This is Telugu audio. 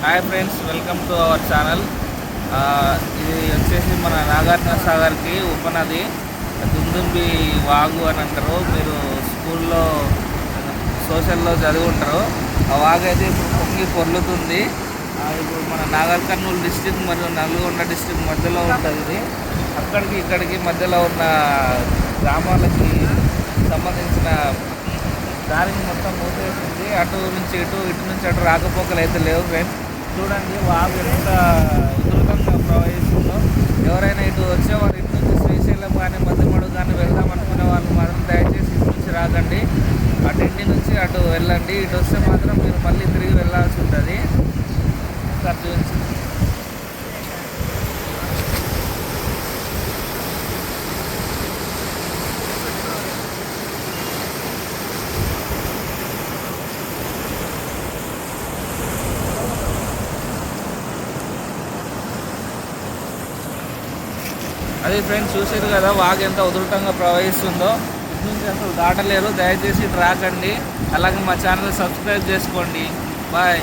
Hi friends, welcome to our channel. ఇది వచ్చేసి మన నాగార్జున సాగర్కి ఉపనది దుందుంబి వాగు అని అంటారు. మీరు స్కూల్లో సోషల్లో చదివి ఉంటారు. ఆ వాగు అయితే ఇప్పుడు పొంగి పొర్లుతుంది. ఇప్పుడు మన నాగర్ కర్నూలు డిస్టిక్ మరియు నల్గొండ డిస్టిక్ మధ్యలో ఉంటుంది. ఇది అక్కడికి ఇక్కడికి మధ్యలో ఉన్న గ్రామాలకి సంబంధించిన దారిని మొత్తం మూసేసింది. అటు నుంచి ఇటు నుంచి అటు రాకపోకలు అయితే లేవు ఫ్రెండ్స్. చూడండి వాగు ఎంత ఉధృతంగా ప్రవహిస్తుందో. ఎవరైనా ఇటు వచ్చేవారు ఇటు నుంచి శ్రీశైలం కానీ మధ్యమడు కానీ వెళ్దాం అనుకునే వాళ్ళు మాత్రం దయచేసి ఇటు నుంచి రాకండి. అటు ఇంటి నుంచి అటు వెళ్ళండి. ఇటు వస్తే మాత్రం మీరు మళ్ళీ తిరిగి వెళ్ళాల్సి ఉంటుంది. ఖర్చు అది ఫ్రెండ్స్, చూసారు కదా వాగు ఎంత ఉధృతంగా ప్రవహిస్తుందో. ఇటు నుంచి అసలు దాటలేరు. దయచేసి ఇటు రాకండి. అలాగే మా ఛానల్ సబ్స్క్రైబ్ చేసుకోండి. బాయ్.